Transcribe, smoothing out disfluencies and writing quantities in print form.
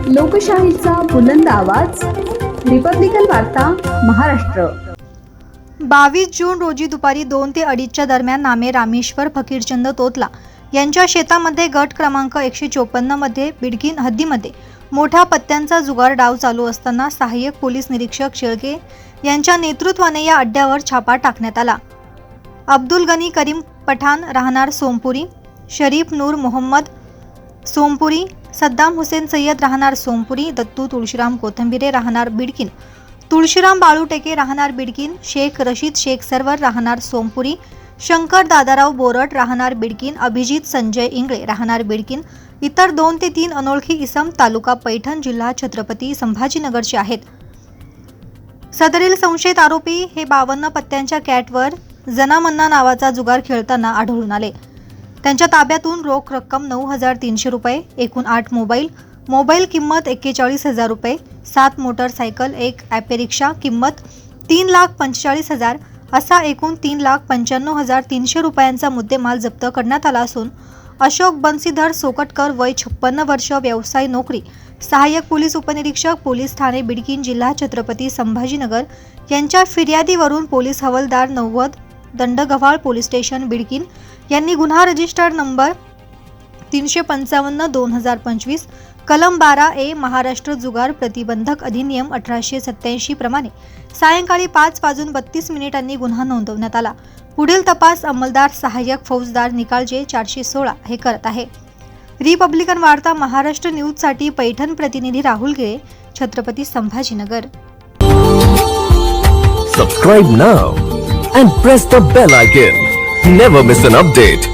लोकशाहीचा बुलंद आवाज, रिपब्लिकन वार्ता महाराष्ट्र। 22 जून रोजी दुपारी 2 ते 2:30 दरम्यान नामे रामेश्वर फकीरचंद तोतला यांच्या शेतामध्ये गट क्रमांक 154 मध्ये बिडकीन हद्दीमध्ये मोठ्या पत्त्यांचा जुगार डाव चालू असताना सहाय्यक पोलीस निरीक्षक शेळके यांच्या नेतृत्वाने या अड्ड्यावर छापा टाकण्यात आला। अब्दुल गनी करीम पठाण राहणार सोमपुरी, शरीफ नूर मोहम्मद सोमपुरी, सद्दाम हुसेन सय्यद राहणार सोमपुरी, दत्तू तुळशीराम कोथंबिरे राहणार बिडकीन, तुळशीराम बाळूटेके राहणार बिडकीन, शेख रशीद शेख सरवर राहणार सोमपुरी, शंकर दादाराव बोरट राहणार बिडकीन, अभिजित संजय इंगळे राहणार बिडकीन, इतर 2 ते 3 अनोळखी इसम तालुका पैठण जिल्हा छत्रपती संभाजीनगरचे आहेत। सदरील संशयित आरोपी हे 52 पत्त्यांच्या कॅटवर जनामन्ना नावाचा जुगार खेळताना आढळून आले। त्यांच्या ताब्यातून रोख रक्कम 9,300 रुपये, एकूण 8 मोबाईल किंमत 41,000 रुपये, 7 मोटरसायकल, 1 ॲपे रिक्षा किंमत 3,45,000 असा एकूण 3,95,300 रुपयांचा मुद्देमाल जप्त करण्यात आला असून अशोक बंसीधर सोकटकर वय 56 वर्ष, व्यवसाय नोकरी, सहाय्यक पोलीस उपनिरीक्षक पोलीस ठाणे बिडकीन जिल्हा छत्रपती संभाजीनगर यांच्या फिर्यादीवरून पोलीस हवालदार 90 दंडगव्हाळ पोलीस स्टेशन बिडकीन यांनी गुन्हा रजिस्टर नंबर 355/2025 कलम 12A महाराष्ट्र जुगार प्रतिबंधक अधिनियम 1887 प्रमाणे सायंकाळी 5:32 गुन्हा नोंदवण्यात आला। पुढील तपास अंमलदार सहाय्यक फौजदार निकाळजे 416 हे करत आहे। रिपब्लिकन वार्ता महाराष्ट्र न्यूज साठी पैठण प्रतिनिधी राहुल गिरे, Chhatrapati Sambhajinagar. Subscribe now and press the bell icon. Never miss an update.